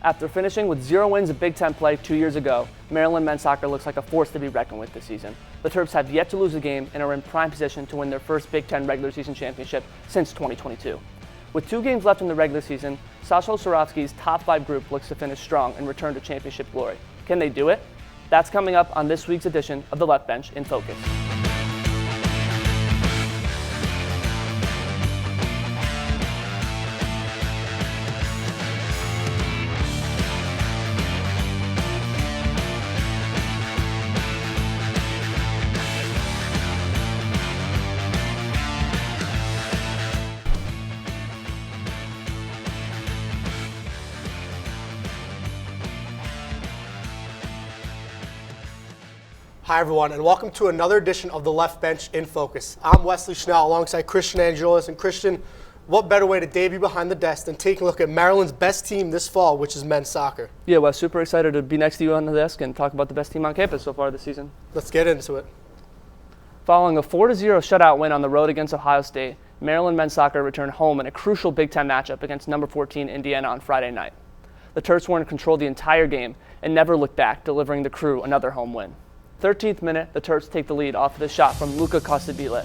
After finishing with 0 wins in Big Ten play 2 years ago, Maryland men's soccer looks like a force to be reckoned with this season. The Terps have yet to lose a game and are in prime position to win their first Big Ten regular season championship since 2022. With 2 games left in the regular season, Sasho Sorovsky's top 5 group looks to finish strong and return to championship glory. Can they do it? That's coming up on this week's edition of The Left Bench in Focus. Hi everyone, and welcome to another edition of The Left Bench in Focus. I'm Wesley Schnell alongside Christian Andriolas. And Christian, what better way to debut behind the desk than taking a look at Maryland's best team this fall, which is men's soccer? Yeah, Wes, super excited to be next to you on the desk and talk about the best team on campus so far this season. Let's get into it. Following a 4-0 shutout win on the road against Ohio State, Maryland men's soccer returned home in a crucial Big Ten matchup against number 14 Indiana on Friday night. The Terps were in control the entire game and never looked back, delivering the crew another home win. 13th minute, the Terps take the lead off of the shot from Luka Kostabile.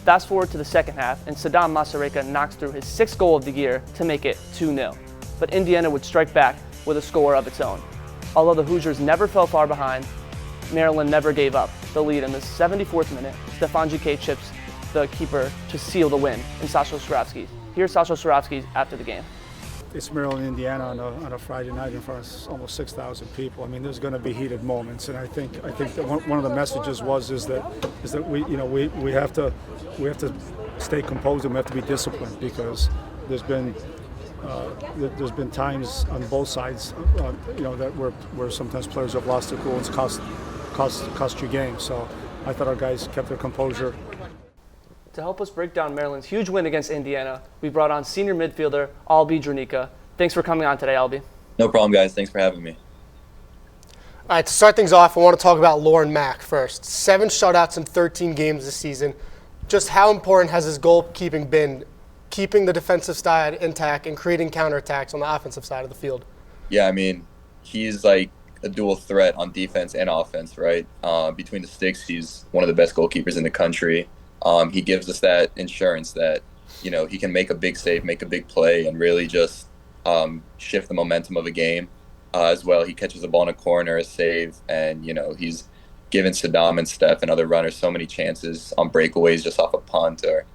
Fast forward to the second half, and Saddam Masareka knocks through his 6th goal of the year to make it 2-0. But Indiana would strike back with a score of its own. Although the Hoosiers never fell far behind, Maryland never gave up the lead in the 74th minute. Stefan G.K. chips the keeper to seal the win in Sasho Sorovsky. Here's Sasho Sorovsky after the game. It's Maryland, Indiana on a Friday night in front of almost 6,000 people. I mean, there's going to be heated moments, and I think that one of the messages is that we have to stay composed and we have to be disciplined, because there's been times on both sides that where sometimes players have lost their cool and it's cost you games. So I thought our guys kept their composure. To help us break down Maryland's huge win against Indiana, we brought on senior midfielder Albi Ndrenika. Thanks for coming on today, Albi. No problem, guys. Thanks for having me. All right, to start things off, I want to talk about Lauren Mack first. 7 shutouts in 13 games this season. Just how important has his goalkeeping been, keeping the defensive side intact and creating counterattacks on the offensive side of the field? Yeah, I mean, he's like a dual threat on defense and offense, right? Between the sticks, he's one of the best goalkeepers in the country. He gives us that insurance that, he can make a big save, make a big play, and really just shift the momentum of a game. As well, he catches the ball in a corner, a save, and, he's given Saddam and Steph and other runners so many chances on breakaways just off a punt or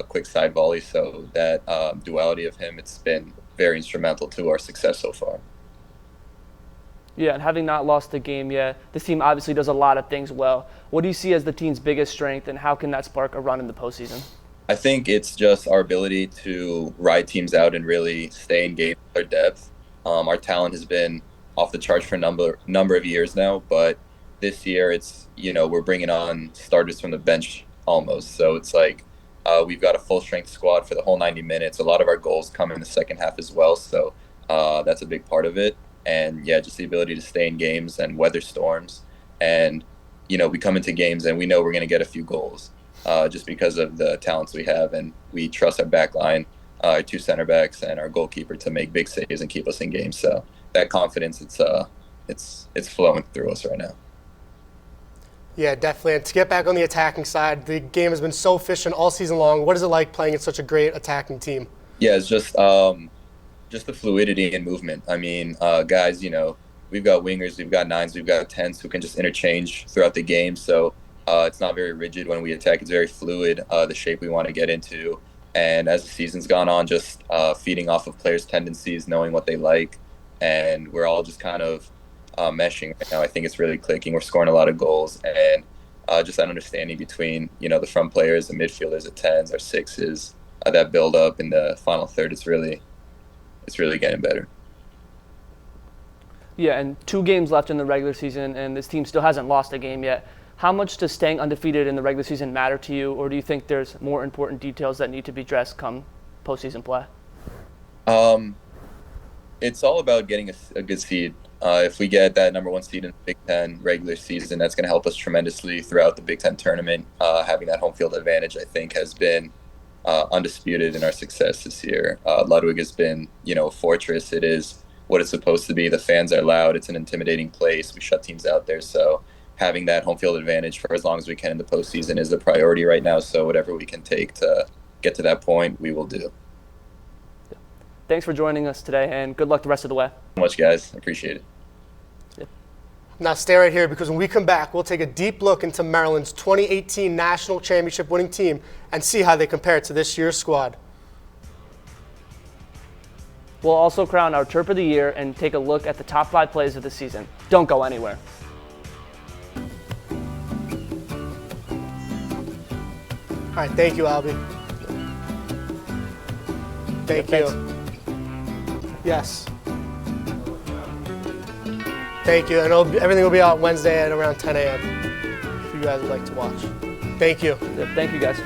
quick side volley. So that duality of him, it's been very instrumental to our success so far. Yeah, and having not lost a game yet, this team obviously does a lot of things well. What do you see as the team's biggest strength, and how can that spark a run in the postseason? I think it's just our ability to ride teams out and really stay engaged with our depth. Our talent has been off the charts for a number of years now, but this year it's, we're bringing on starters from the bench almost. So it's like we've got a full-strength squad for the whole 90 minutes. A lot of our goals come in the second half as well, so that's a big part of it. And yeah, just the ability to stay in games and weather storms. And, we come into games and we know we're going to get a few goals just because of the talents we have. And we trust our back line, our 2 center backs, and our goalkeeper to make big saves and keep us in games. So that confidence, it's flowing through us right now. Yeah, definitely. And to get back on the attacking side, the game has been so efficient all season long. What is it like playing in such a great attacking team? Yeah, it's just the fluidity and movement. I mean, guys, we've got wingers, we've got 9s, we've got 10s who can just interchange throughout the game. So it's not very rigid when we attack. It's very fluid, the shape we want to get into. And as the season's gone on, just feeding off of players' tendencies, knowing what they like. And we're all just kind of meshing right now. I think it's really clicking. We're scoring a lot of goals. And just that understanding between, the front players, the midfielders, the 10s, our 6s, that build up in the final third, it's really getting better. Yeah, and 2 games left in the regular season, and this team still hasn't lost a game yet. How much does staying undefeated in the regular season matter to you, or do you think there's more important details that need to be addressed come postseason play? It's all about getting a good seed. If we get that number 1 seed in the Big Ten regular season, that's going to help us tremendously throughout the Big Ten tournament. Having that home field advantage, I think, has been undisputed in our success this year. Ludwig has been, a fortress. It is what it's supposed to be. The fans are loud. It's an intimidating place. We shut teams out there. So having that home field advantage for as long as we can in the postseason is the priority right now. So whatever we can take to get to that point, we will do. Thanks for joining us today, and good luck the rest of the way. Thank you so much, guys. Appreciate it. Now stay right here, because when we come back, we'll take a deep look into Maryland's 2018 national championship winning team and see how they compare to this year's squad. We'll also crown our Terp of the Year and take a look at the top 5 plays of the season. Don't go anywhere. All right, thank you, Albi. Thank you. Thanks. Yes. Thank you. And everything will be out Wednesday at around 10 a.m. if you guys would like to watch. Thank you. Thank you, guys.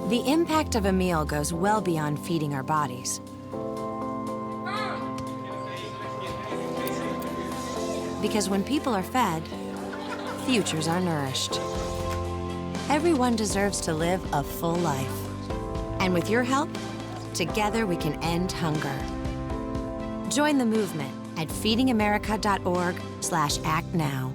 The impact of a meal goes well beyond feeding our bodies. Because when people are fed, futures are nourished. Everyone deserves to live a full life. And with your help, together we can end hunger. Join the movement at feedingamerica.org/actnow.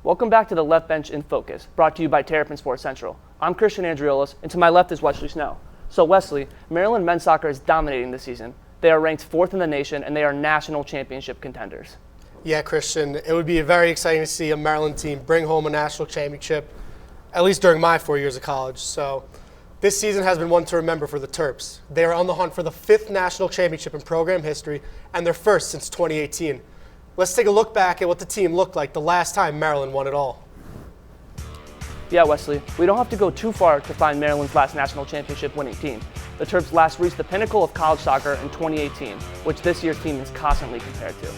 Welcome back to the Left Bench in Focus, brought to you by Terps and Sports Central. I'm Christian Andriolas, and to my left is Wesley Schnell. So Wesley, Maryland men's soccer is dominating this season. They are ranked 4th in the nation, and they are national championship contenders. Yeah, Christian, it would be very exciting to see a Maryland team bring home a national championship, at least during my 4 years of college. So this season has been one to remember for the Terps. They are on the hunt for the 5th national championship in program history, and their first since 2018. Let's take a look back at what the team looked like the last time Maryland won it all. Yeah, Wesley, we don't have to go too far to find Maryland's last national championship winning team. The Terps last reached the pinnacle of college soccer in 2018, which this year's team is constantly compared to.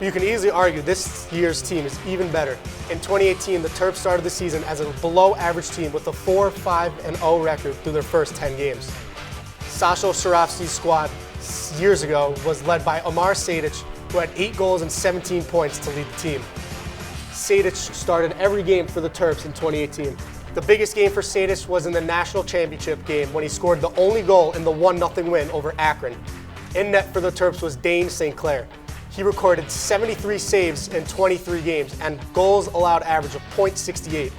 You can easily argue this year's team is even better. In 2018, the Terps started the season as a below-average team with a 4-5-0 record through their first 10 games. Sasho Sarafsky's squad years ago was led by Omar Sadic, who had 8 goals and 17 points to lead the team. Sadic started every game for the Terps in 2018. The biggest game for Sadic was in the national championship game when he scored the only goal in the 1-0 win over Akron. In net for the Terps was Dane St. Clair. He recorded 73 saves in 23 games and goals allowed average of .68.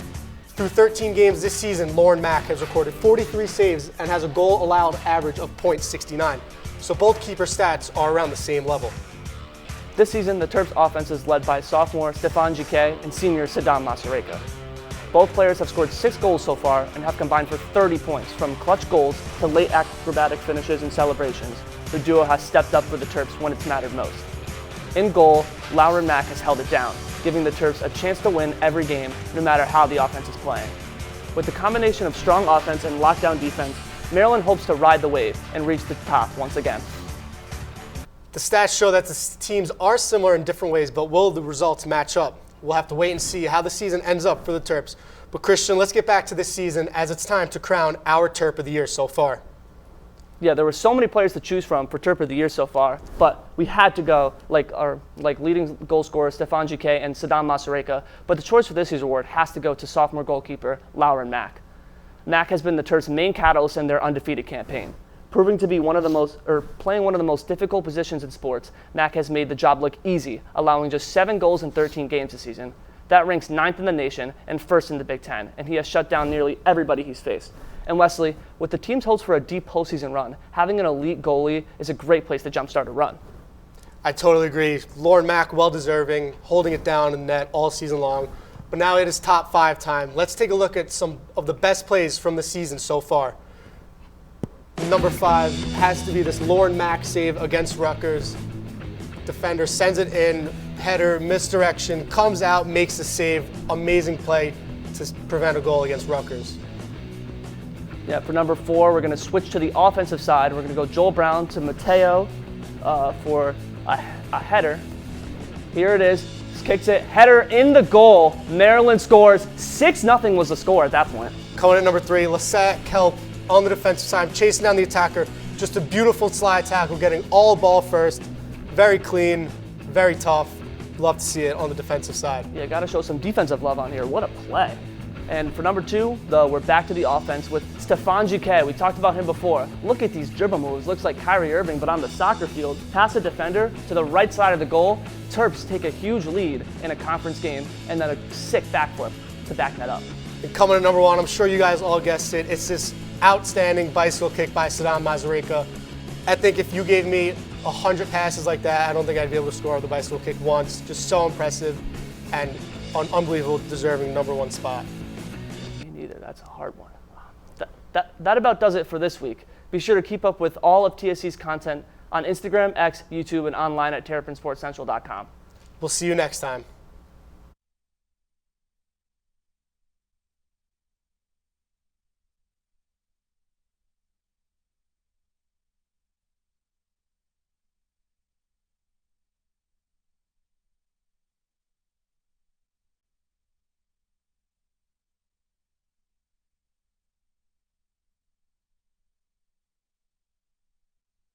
Through 13 games this season, Lauren Mack has recorded 43 saves and has a goal allowed average of .69. So both keeper stats are around the same level. This season, the Terps offense is led by sophomore Stefan Giquet and senior Saddam Masareka. Both players have scored 6 goals so far and have combined for 30 points, from clutch goals to late acrobatic finishes and celebrations. The duo has stepped up for the Terps when it's mattered most. In goal, Lauren Mack has held it down, giving the Terps a chance to win every game, no matter how the offense is playing. With the combination of strong offense and lockdown defense, Maryland hopes to ride the wave and reach the top once again. The stats show that the teams are similar in different ways, but will the results match up? We'll have to wait and see how the season ends up for the Terps. But Christian, let's get back to this season, as it's time to crown our Terp of the Year so far. Yeah, there were so many players to choose from for Terp of the Year so far, but we had to go like leading goal scorers Stefan Giquet and Saddam Masareka. But the choice for this year's award has to go to sophomore goalkeeper Lauren Mack. Mack has been the Terps' main catalyst in their undefeated campaign. Proving to be playing one of the most difficult positions in sports, Mack has made the job look easy, allowing just 7 goals in 13 games this season. That ranks 9th in the nation and 1st in the Big Ten, and he has shut down nearly everybody he's faced. And Wesley, with the team's hopes for a deep postseason run, having an elite goalie is a great place to jumpstart a run. I totally agree. Lauren Mack, well-deserving, holding it down in net all season long. But now it is top 5 time. Let's take a look at some of the best plays from the season so far. Number 5 has to be this Lauren Mack save against Rutgers. defender sends it in, header, misdirection, comes out, makes the save. Amazing play to prevent a goal against Rutgers. Yeah, for number 4, we're going to switch to the offensive side. We're going to go Joel Brown to Mateo for a header. Here it is. Just kicks it. Header in the goal. Maryland scores. 6-0 was the score at that point. Coming at number 3, Lissette Kelp on the defensive side, chasing down the attacker. Just a beautiful slide tackle, getting all ball first. Very clean, very tough. Love to see it on the defensive side. Yeah, got to show some defensive love on here. What a play. And for number 2, though, we're back to the offense with Stefan Giquet. We talked about him before. Look at these dribble moves. Looks like Kyrie Irving, but on the soccer field. Pass a defender to the right side of the goal. Terps take a huge lead in a conference game, and then a sick backflip to back that up. And coming at number 1, I'm sure you guys all guessed it. It's this outstanding bicycle kick by Saddam Mazareka. I think if you gave me 100 passes like that, I don't think I'd be able to score the bicycle kick once. Just so impressive and unbelievable, deserving number 1 spot. That's a hard one. That about does it for this week. Be sure to keep up with all of TSC's content on Instagram, X, YouTube, and online at terrapinsportscentral.com. We'll see you next time.